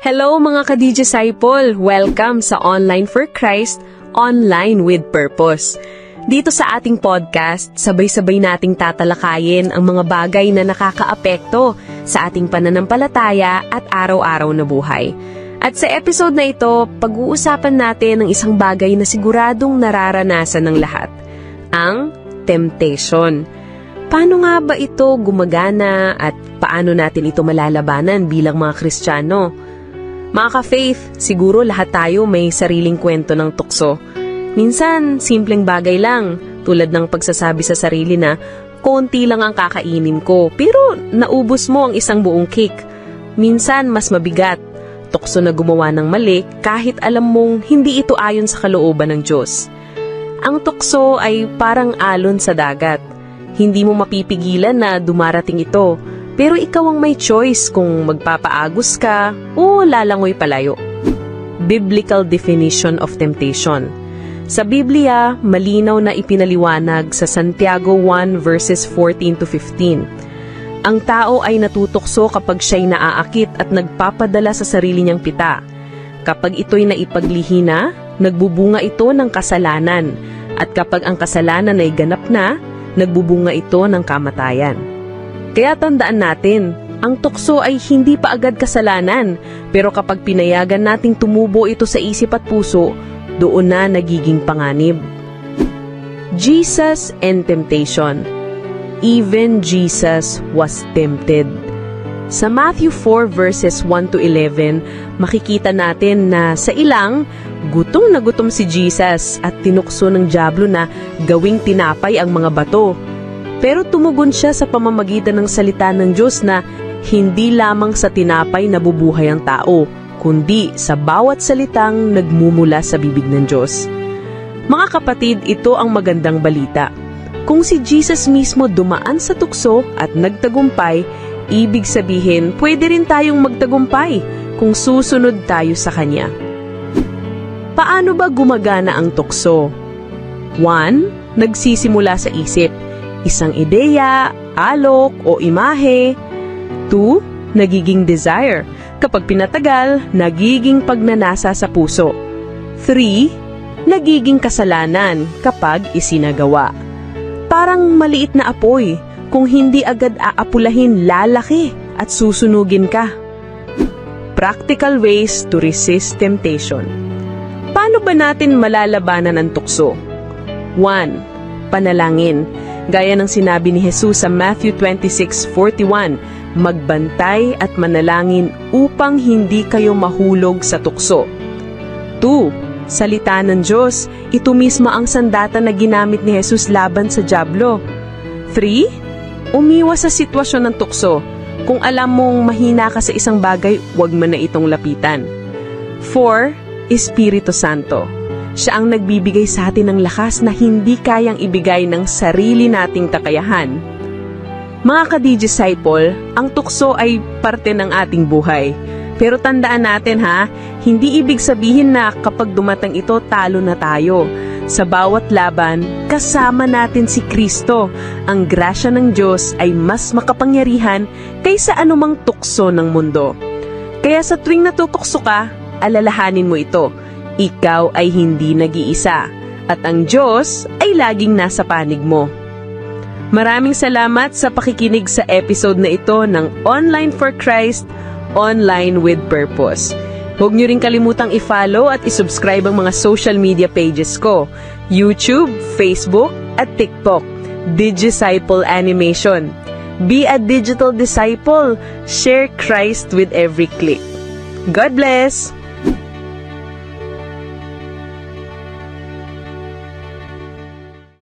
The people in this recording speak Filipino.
Hello mga ka-Disciple! Welcome sa Online for Christ, Online with Purpose. Dito sa ating podcast, sabay-sabay nating tatalakayin ang mga bagay na nakakaapekto sa ating pananampalataya at araw-araw na buhay. At sa episode na ito, pag-uusapan natin ang isang bagay na siguradong nararanasan ng lahat, ang temptation. Paano nga ba ito gumagana at paano natin ito malalabanan bilang mga Kristiyano? Mga ka-faith, siguro lahat tayo may sariling kwento ng tukso. Minsan, simpleng bagay lang, tulad ng pagsasabi sa sarili na, konti lang ang kakainin ko, pero naubos mo ang isang buong cake. Minsan, mas mabigat, tukso na gumawa ng mali kahit alam mong hindi ito ayon sa kalooban ng Diyos. Ang tukso ay parang alon sa dagat. Hindi mo mapipigilan na dumarating ito, pero ikaw ang may choice kung magpapaagos ka o lalangoy palayo. Biblical definition of temptation. Sa Biblia, malinaw na ipinaliwanag sa Santiago 1 verses 14 to 15. Ang tao ay natutukso kapag siya'y naaakit at nagpapadala sa sarili niyang pita. Kapag ito'y naipaglihina, nagbubunga ito ng kasalanan. At kapag ang kasalanan ay ganap na, nagbubunga ito ng kamatayan. Kaya tandaan natin, ang tukso ay hindi pa agad kasalanan, pero kapag pinayagan nating tumubo ito sa isip at puso, doon na nagiging panganib. Jesus and temptation. Even Jesus was tempted. Sa Matthew 4 verses 1 to 11, makikita natin na sa ilang, gutom na gutom si Jesus at tinukso ng dyablo na gawing tinapay ang mga bato. Pero tumugon siya sa pamamagitan ng salita ng Diyos na hindi lamang sa tinapay nabubuhay ang tao, kundi sa bawat salitang nagmumula sa bibig ng Diyos. Mga kapatid, ito ang magandang balita. Kung si Jesus mismo dumaan sa tukso at nagtagumpay, ibig sabihin pwede rin tayong magtagumpay kung susunod tayo sa Kanya. Paano ba gumagana ang tukso? 1. Nagsisimula sa isip. Isang ideya, alok o imahe. 2. Nagiging desire. Kapag pinatagal, nagiging pagnanasa sa puso. 3. Nagiging kasalanan kapag isinagawa. Parang maliit na apoy. Kung hindi agad aapulahin, lalaki at susunugin ka. Practical ways to resist temptation. Paano ba natin malalabanan ang tukso? 1. Panalangin. Gaya ng sinabi ni Jesus sa Matthew 26:41, magbantay at manalangin upang hindi kayo mahulog sa tukso. 2. Salita ng Diyos. Ito mismo ang sandata na ginamit ni Jesus laban sa dyablo. 3. Umiwas sa sitwasyon ng tukso. Kung alam mong mahina ka sa isang bagay, huwag mo na itong lapitan. 4. Espiritu Santo. Siya ang nagbibigay sa atin ng lakas na hindi kayang ibigay ng sarili nating kakayahan. Mga ka-Disciple, ang tukso ay parte ng ating buhay. Pero tandaan natin hindi ibig sabihin na kapag dumating ito, talo na tayo. Sa bawat laban, kasama natin si Kristo. Ang grasya ng Diyos ay mas makapangyarihan kaysa anumang tukso ng mundo. Kaya sa tuwing natutukso ka, alalahanin mo ito. Ikaw ay hindi nag-iisa at ang Diyos ay laging nasa panig mo. Maraming salamat sa pakikinig sa episode na ito ng Online for Christ, Online with Purpose. Huwag niyo rin kalimutang i-follow at i-subscribe ang mga social media pages ko, YouTube, Facebook at TikTok, Disciple Animation. Be a digital disciple. Share Christ with every click. God bless!